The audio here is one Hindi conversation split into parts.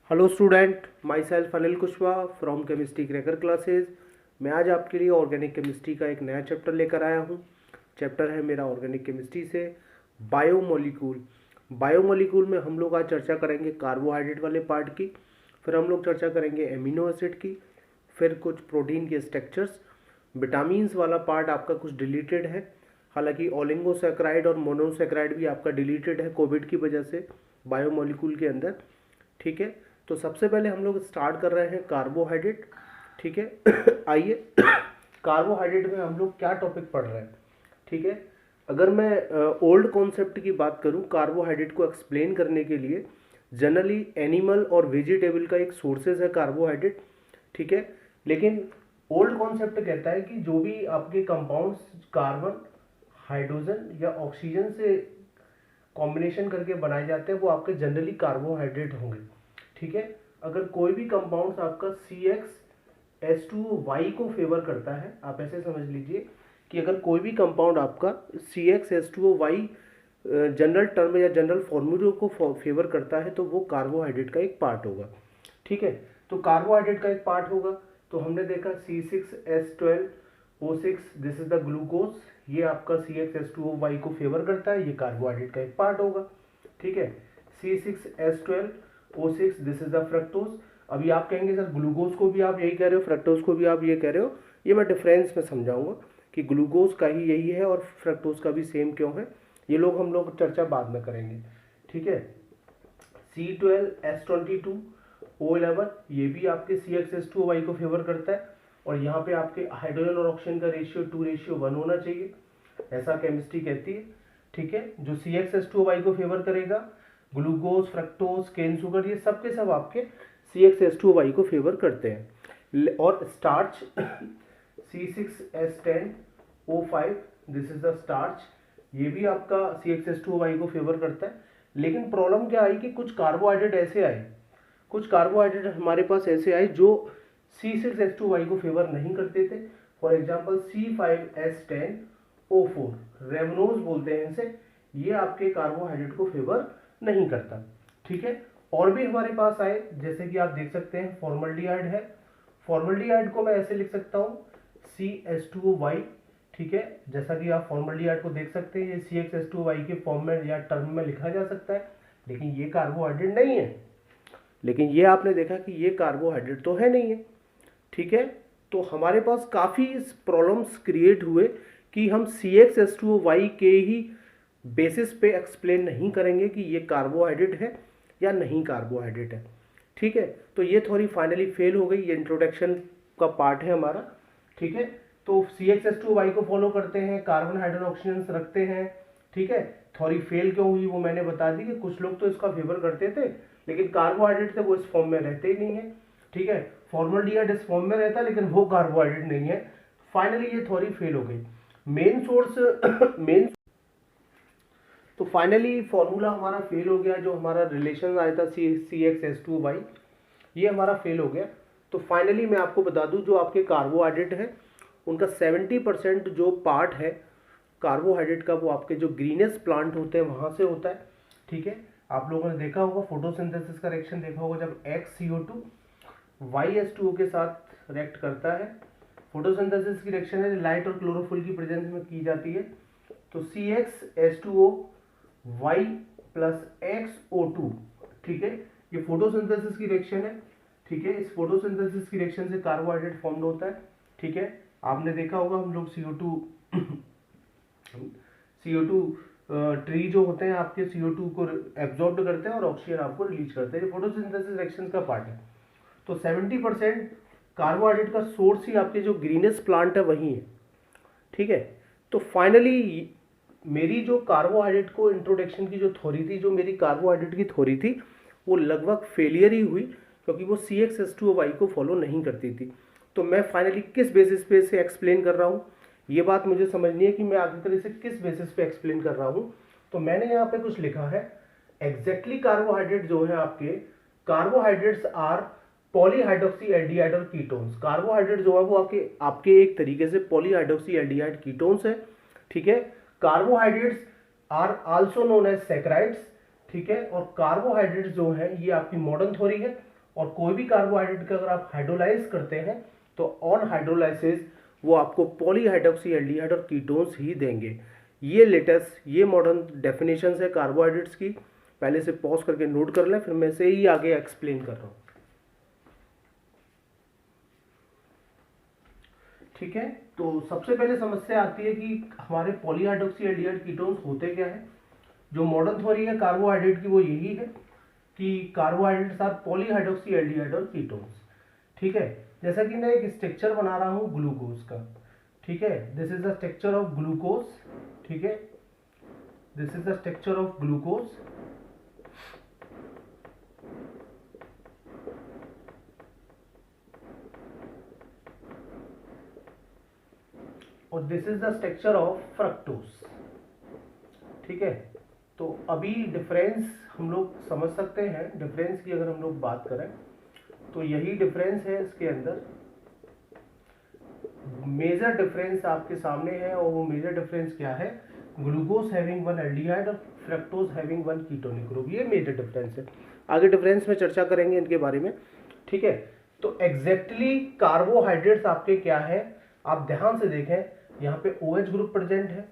Hello student, my self Anil Kushwaha from chemistry cracker classes. मैं आज आपके लिए ऑर्गेनिक केमिस्ट्री का एक नया चैप्टर लेकर आया हूँ। चैप्टर है मेरा ऑर्गेनिक केमिस्ट्री से बायोमोलिक्यूल। बायोमोलिक्यूल में हम लोग आज चर्चा करेंगे कार्बोहाइड्रेट वाले पार्ट की, फिर हम लोग चर्चा करेंगे एमिनो एसिड की, फिर कुछ प्रोटीन के स्ट्रक्चर्स। विटामिन्स वाला पार्ट आपका कुछ डिलीटेड है, हालांकि ओलिगोसैकेराइड और मोनोसैकेराइड भी आपका डिलीटेड है कोविड की वजह से बायोमोलिक्यूल के अंदर। ठीक है, तो सबसे पहले हम लोग स्टार्ट कर रहे हैं कार्बोहाइड्रेट। ठीक है आइए कार्बोहाइड्रेट में हम लोग क्या टॉपिक पढ़ रहे हैं। ठीक है, अगर मैं ओल्ड कॉन्सेप्ट की बात करूं कार्बोहाइड्रेट को एक्सप्लेन करने के लिए, जनरली एनिमल और वेजिटेबल का एक सोर्सेज है कार्बोहाइड्रेट। ठीक है, लेकिन ओल्ड कॉन्सेप्ट कहता है कि जो भी आपके कंपाउंड्स कार्बन, हाइड्रोजन या ऑक्सीजन से कॉम्बिनेशन करके बनाए जाते हैं वो आपके जनरली कार्बोहाइड्रेट होंगे। ठीक है, अगर कोई भी कंपाउंड आपका CxH2O को फेवर करता है, आप ऐसे समझ लीजिए कि अगर कोई भी कंपाउंड आपका CxH2O जनरल टर्म या जनरल फॉर्मूले को फेवर करता है तो वो कार्बोहाइड्रेट का एक पार्ट होगा। ठीक है, तो कार्बोहाइड्रेट का एक पार्ट होगा। तो हमने देखा C6H12O6 this is the glucose, ये आपका CxH2O को फेवर करता है, ये कार्बोहाइड्रेट का एक पार्ट होगा। ठीक है, C6H12O6 this is the fructose. अभी आप कहेंगे सर ग्लूकोज को भी आप यही कह रहे हो, फ्रक्टोज को भी आप ये कह रहे हो, ये मैं डिफरेंस में समझाऊंगा कि ग्लूकोज का ही यही है और फ्रक्टोज का भी सेम क्यों है, ये लोग हम लोग चर्चा बाद में करेंगे। ठीक है, C12H22O11 ये भी आपके CxH2O को फेवर करता है और यहाँ पे आपके हाइड्रोजन और ऑक्सीजन का रेशियो 2:1 होना चाहिए, ऐसा केमिस्ट्री कहती है। ठीक है, जो CxH2O को फेवर करेगा, ग्लूकोज, फ्रक्टोज, केन शुगर, ये सब के सब आपके CxH2O को फेवर करते हैं। और starch C6H10O5 this is the starch, ये भी आपका CxH2O को फेवर करता है। लेकिन प्रॉब्लम क्या आई कि कुछ कार्बोहाइड्रेट ऐसे आए, कुछ कार्बोहाइड्रेट हमारे पास ऐसे आए जो C6H2O को फेवर नहीं करते थे। फॉर एग्जाम्पल C5H10O4 रेवनोज बोलते हैं इनसे, ये आपके कार्बोहाइड्रेट को फेवर नहीं करता। ठीक है, और भी हमारे पास आए जैसे कि आप देख सकते हैं फॉर्मल्डिहाइड है, फॉर्मल्डिहाइड को मैं ऐसे लिख सकता हूँ CH2O। ठीक है, जैसा कि आप फॉर्मल्डिहाइड को देख सकते हैं, ये CxH2O के फॉर्म में या टर्म में लिखा जा सकता है, लेकिन ये कार्बोहाइड्रेट नहीं है। लेकिन ये आपने देखा कि ये कार्बोहाइड्रेट तो है नहीं है। ठीक है, तो हमारे पास काफ़ी प्रॉब्लम्स क्रिएट हुए कि हम CxH2O के ही बेसिस पे एक्सप्लेन नहीं करेंगे कि ये कार्बोहाइड्रेट है या नहीं कार्बोहाइड्रेट है। ठीक है, तो ये थोड़ी फाइनली फेल हो गई, ये इंट्रोडक्शन का पार्ट है हमारा। ठीक है, तो CxH2O को फॉलो करते हैं, कार्बन, हाइड्रोजन, ऑक्सीजन रखते हैं। ठीक है, थोड़ी फेल क्यों हुई वो मैंने बता दी कि कुछ लोग तो इसका फेवर करते थे लेकिन कार्बोहाइड्रेट थे वो इस फॉर्म में रहते ही नहीं है। ठीक है, फॉर्मल्डिहाइड इस फॉर्म में रहता है लेकिन वो कार्बोहाइड्रेट नहीं है। फाइनली ये थोड़ी फेल हो गई। मेन सोर्स मेन तो फाइनली फॉर्मूला हमारा फेल हो गया, जो हमारा रिलेशन आया था CxH2O, ये हमारा फेल हो गया। तो फाइनली मैं आपको बता दूं जो आपके कार्बोहाइड्रेट है उनका 70% जो पार्ट है कार्बोहाइड्रेट का वो आपके जो ग्रीनेस प्लांट होते हैं वहां से होता है। ठीक है, आप लोगों ने देखा होगा फोटोसिंथेसिस का रिएक्शन देखा होगा, जब XCO2 YH2O के साथ रिएक्ट करता है, फोटोसिंथेसिस की रिएक्शन है लाइट और क्लोरोफिल की प्रेजेंस में की जाती है। तो CxH2O Y प्लस XO2, ठीक है, ये फोटोसिंथेसिस की रिएक्शन है। ठीक है, इस फोटोसिंथेसिस की रिएक्शन से कार्बोहाइड्रेट फॉर्म्ड होता है। ठीक है, आपने देखा होगा हम लोग CO2 ट्री जो होते हैं आपके CO2 को एब्जॉर्ब करते हैं और ऑक्सीजन आपको रिलीज करते हैं, ये फोटोसिंथेसिस रिएक्शन का पार्ट है। तो 70% कार्बोहाइड्रेट का सोर्स ही आपके जो ग्रीनेस प्लांट है वही है। ठीक है, तो फाइनली मेरी जो कार्बोहाइड्रेट को इंट्रोडक्शन की जो थ्योरी थी, जो मेरी कार्बोहाइड्रेट की थ्योरी थी वो लगभग फेलियर ही हुई क्योंकि वो CxH2O को फॉलो नहीं करती थी। तो मैं फाइनली किस बेसिस पे इसे एक्सप्लेन कर रहा हूँ, ये बात मुझे समझनी है कि मैं आखिर इसे किस बेसिस पे एक्सप्लेन कर रहा हूँ। तो मैंने यहाँ पे कुछ लिखा है एग्जैक्टली कार्बोहाइड्रेट जो है आपके, कार्बोहाइड्रेट्स आर पॉलीहाइड्रोक्सी एल्डिहाइड और कीटोन्स। कार्बोहाइड्रेट जो है वो आपके एक तरीके से पॉलीहाइड्रोक्सी एल्डिहाइड कीटोन्स है। ठीक है, carbohydrates are also known as saccharides. ठीक है, और कार्बोहाइड्रेट्स जो है ये आपकी मॉडर्न थ्योरी है और कोई भी कार्बोहाइड्रेट का अगर आप हाइड्रोलाइज करते हैं तो ऑन हाइड्रोलाइसिस वो आपको पॉलीहाइड्रोक्सी एल्डिहाइड और कीटोन्स ही देंगे। ये लेटेस्ट, ये मॉडर्न डेफिनेशन है कार्बोहाइड्रेट्स की। पहले से पॉज करके नोट कर लें, फिर मैं से ही आगे एक्सप्लेन कर रहा हूँ। ठीक है, तो सबसे पहले समस्या आती है कि हमारे पॉलीहाइड्रोक्सी एल्डिहाइड कीटोन्स होते क्या है। जो मॉडर्न थ्योरी है कार्बोहाइड्रेट की वो यही है कि कार्बोहाइड्रेट्स आर पॉलीहाइड्रोक्सी एल्डिहाइड और कीटोन्स। ठीक है, जैसा कि मैं एक स्ट्रक्चर बना रहा हूँ ग्लूकोज का। ठीक है, this is the structure of glucose. ठीक है, this is the structure of glucose. और this is the structure of fructose. ठीक है, तो अभी डिफरेंस हम लोग समझ सकते हैं। डिफरेंस की अगर हम लोग बात करें तो यही डिफरेंस है इसके अंदर। मेजर डिफरेंस आपके सामने है, और वो मेजर डिफरेंस क्या है, ग्लूकोज हैविंग वन एल्डिहाइड और fructose having one ketonic group, ये मेजर डिफरेंस है। आगे डिफरेंस में चर्चा करेंगे इनके बारे में। ठीक है, तो एग्जैक्टली कार्बोहाइड्रेट्स आपके क्या है, आप ध्यान से देखें, यहाँ पे OH ग्रुप प्रेजेंट है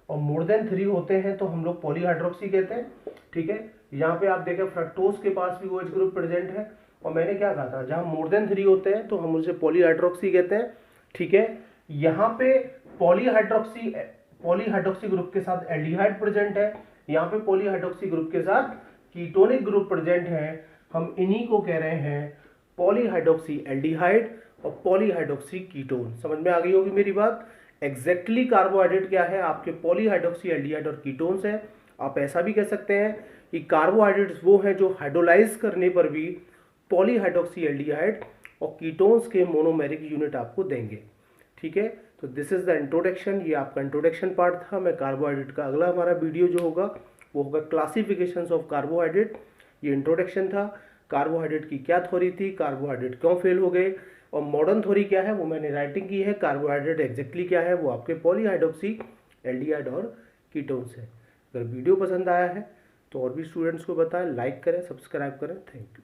और मोर देन 3 होते हैं तो हम लोग पॉलीहाइड्रोक्सी कहते हैं। ठीक है, यहाँ पे आप देखें फ्रक्टोज के पास भी OH ग्रुप प्रेजेंट है, और मैंने क्या कहा था, जहां मोर देन 3 होते हैं तो हम उसे पॉलीहाइड्रोक्सी कहते हैं। ठीक है, यहाँ पे पॉलीहाइड्रोक्सी ग्रुप के साथ एल्डिहाइड प्रेजेंट है, यहाँ पे पॉलीहाइड्रोक्सी ग्रुप के साथ कीटोनिक ग्रुप प्रेजेंट है। हम इन्हीं को कह रहे हैं पॉलीहाइड्रोक्सी एल्डिहाइड और पॉलीहाइड्रोक्सी कीटोन। समझ में आ गई होगी मेरी बात। एग्जैक्टली कार्बोहाइड्रेट क्या है, आपके पॉलीहाइड्रोक्सी एल्डिहाइड और कीटोन्स है। आप ऐसा भी कह सकते हैं कि कार्बोहाइड्रेट्स वो हैं जो हाइड्रोलाइज करने पर भी पॉलीहाइड्रोक्सी एल्डिहाइड और कीटोन्स के मोनोमेरिक यूनिट आपको देंगे। ठीक है, तो दिस इज द इंट्रोडक्शन। ये आपका इंट्रोडक्शन पार्ट था। मैं कार्बोहाइड्रेट का अगला हमारा वीडियो जो होगा वो होगा क्लासिफिकेशंस ऑफ कार्बोहाइड्रेट। ये इंट्रोडक्शन था। कार्बोहाइड्रेट की क्या थ्योरी थी, कार्बोहाइड्रेट क्यों फेल हो गए, और मॉडर्न थ्योरी क्या है वो मैंने राइटिंग की है। कार्बोहाइड्रेट एग्जैक्टली क्या है, वो आपके पॉलीहाइड्रोक्सी एल्डिहाइड और कीटोन्स है। अगर वीडियो पसंद आया है तो और भी स्टूडेंट्स को बताएं, लाइक करें, सब्सक्राइब करें। Thank you.